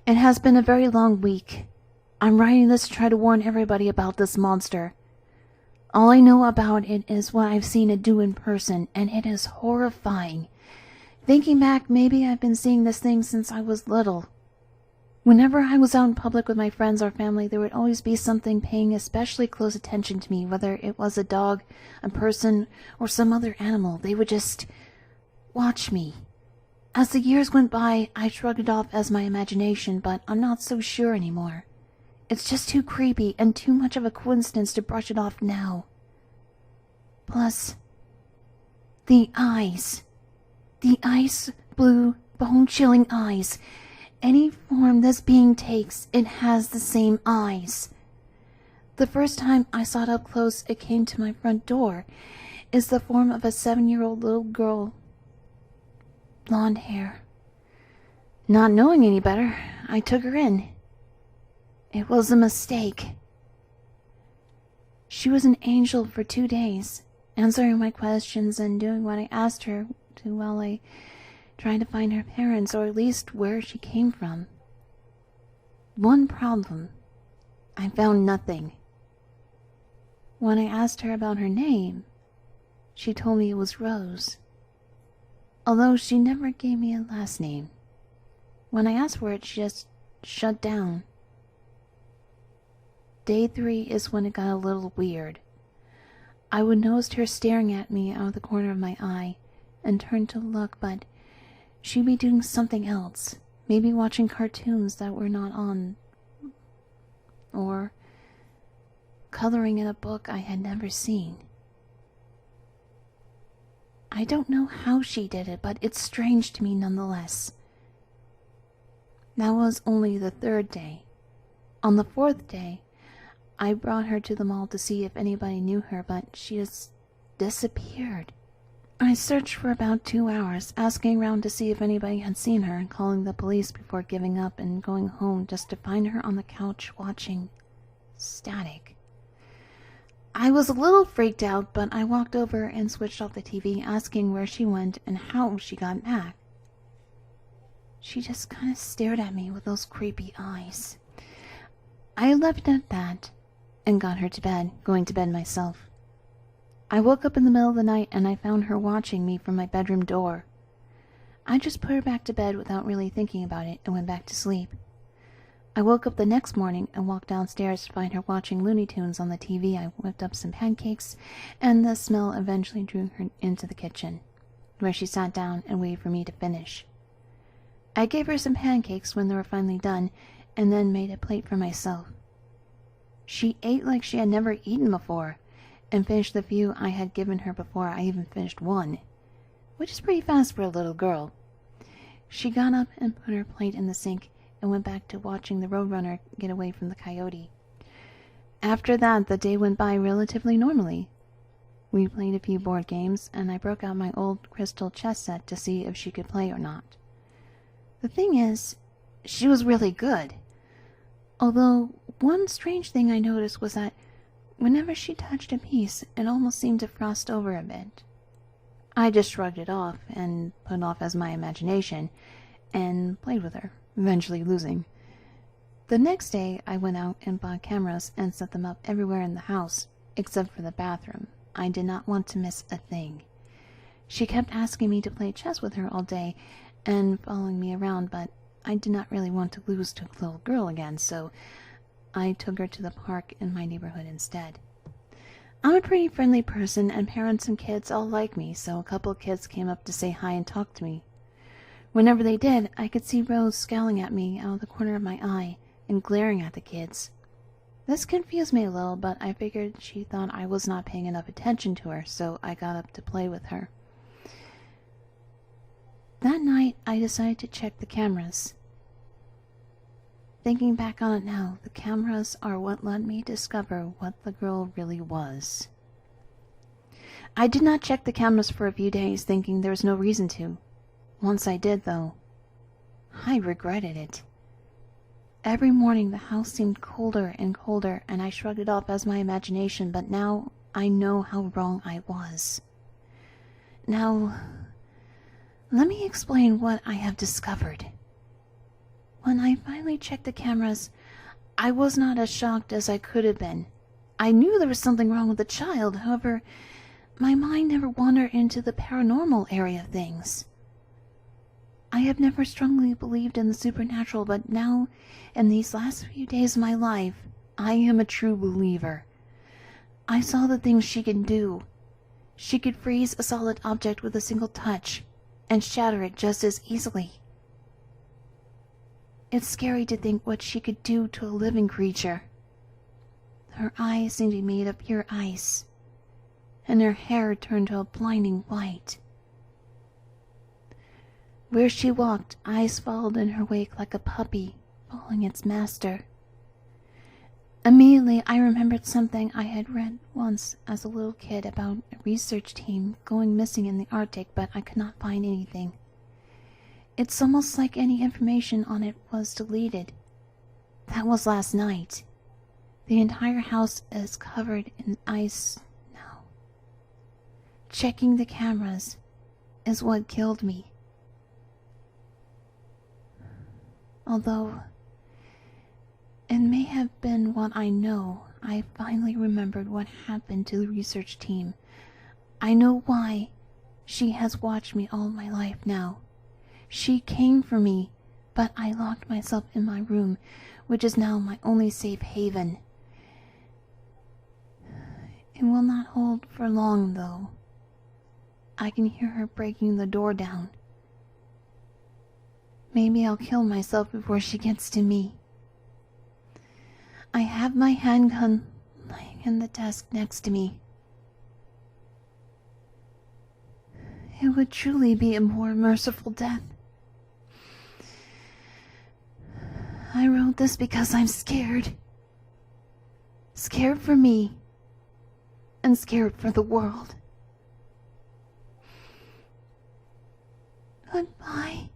It has been a very long week. I'm writing this to try to warn everybody about this monster. All I know about it is what I've seen it do in person, and it is horrifying. Thinking back, maybe I've been seeing this thing since I was little. Whenever I was out in public with my friends or family, there would always be something paying especially close attention to me, whether it was a dog, a person, or some other animal. They would just watch me. As the years went by, I shrugged it off as my imagination, but I'm not so sure anymore. It's just too creepy and too much of a coincidence to brush it off now. Plus, the eyes. The ice blue, bone-chilling eyes. Any form this being takes, it has the same eyes. The first time I saw it up close, it came to my front door. It's the form of a 7-year-old little girl. Blonde hair. Not knowing any better, I took her in. It was a mistake. She was an angel for 2 days, answering my questions and doing what I asked her to while I tried to find her parents, or at least where she came from. One problem. I found nothing. When I asked her about her name, she told me it was Rose, although she never gave me a last name. When I asked for it, she just shut down. Day 3 is when it got a little weird. I would notice her staring at me out of the corner of my eye and turn to look, but she'd be doing something else, maybe watching cartoons that were not on, or coloring in a book I had never seen. I don't know how she did it, but it's strange to me nonetheless. That was only the 3rd day. On the 4th day, I brought her to the mall to see if anybody knew her, but she just disappeared. I searched for about 2 hours, asking around to see if anybody had seen her and calling the police before giving up and going home just to find her on the couch watching static. I was a little freaked out, but I walked over and switched off the TV, asking where she went and how she got back. She just kind of stared at me with those creepy eyes. I left it at that and got her to bed, going to bed myself. I woke up in the middle of the night and I found her watching me from my bedroom door. I just put her back to bed without really thinking about it and went back to sleep. I woke up the next morning and walked downstairs to find her watching Looney Tunes on the TV. I whipped up some pancakes, and the smell eventually drew her into the kitchen, where she sat down and waited for me to finish. I gave her some pancakes when they were finally done, and then made a plate for myself. She ate like she had never eaten before, and finished the few I had given her before I even finished one, which is pretty fast for a little girl. She got up and put her plate in the sink and went back to watching the Roadrunner get away from the coyote. After that, the day went by relatively normally. We played a few board games, and I broke out my old crystal chess set to see if she could play or not. The thing is, she was really good. Although, one strange thing I noticed was that whenever she touched a piece, it almost seemed to frost over a bit. I just shrugged it off and put it off as my imagination, and played with her, eventually losing. The next day, I went out and bought cameras and set them up everywhere in the house, except for the bathroom. I did not want to miss a thing. She kept asking me to play chess with her all day and following me around, but I did not really want to lose to a little girl again, so I took her to the park in my neighborhood instead. I'm a pretty friendly person, and parents and kids all like me, so a couple of kids came up to say hi and talk to me. Whenever they did, I could see Rose scowling at me out of the corner of my eye and glaring at the kids. This confused me a little, but I figured she thought I was not paying enough attention to her, so I got up to play with her. That night, I decided to check the cameras. Thinking back on it now, the cameras are what let me discover what the girl really was. I did not check the cameras for a few days, thinking there was no reason to. Once I did, though, I regretted it. Every morning the house seemed colder and colder, and I shrugged it off as my imagination, but now I know how wrong I was. Now, let me explain what I have discovered. One when I finally checked the cameras, I was not as shocked as I could have been. I knew there was something wrong with the child, however, my mind never wandered into the paranormal area of things. I have never strongly believed in the supernatural, but now, in these last few days of my life, I am a true believer. I saw the things she can do. She could freeze a solid object with a single touch, and shatter it just as easily. It's scary to think what she could do to a living creature. Her eyes seemed to be made of pure ice, and her hair turned to a blinding white. Where she walked, eyes followed in her wake like a puppy following its master. Immediately, I remembered something I had read once as a little kid about a research team going missing in the Arctic, but I could not find anything. It's almost like any information on it was deleted. That was last night. The entire house is covered in ice now. Checking the cameras is what killed me. Although it may have been what I know, I finally remembered what happened to the research team. I know why. She has watched me all my life now. She came for me, but I locked myself in my room, which is now my only safe haven. It will not hold for long, though. I can hear her breaking the door down. Maybe I'll kill myself before she gets to me. I have my handgun laying in the desk next to me. It would truly be a more merciful death. I wrote this because I'm scared. Scared for me, and scared for the world. Goodbye.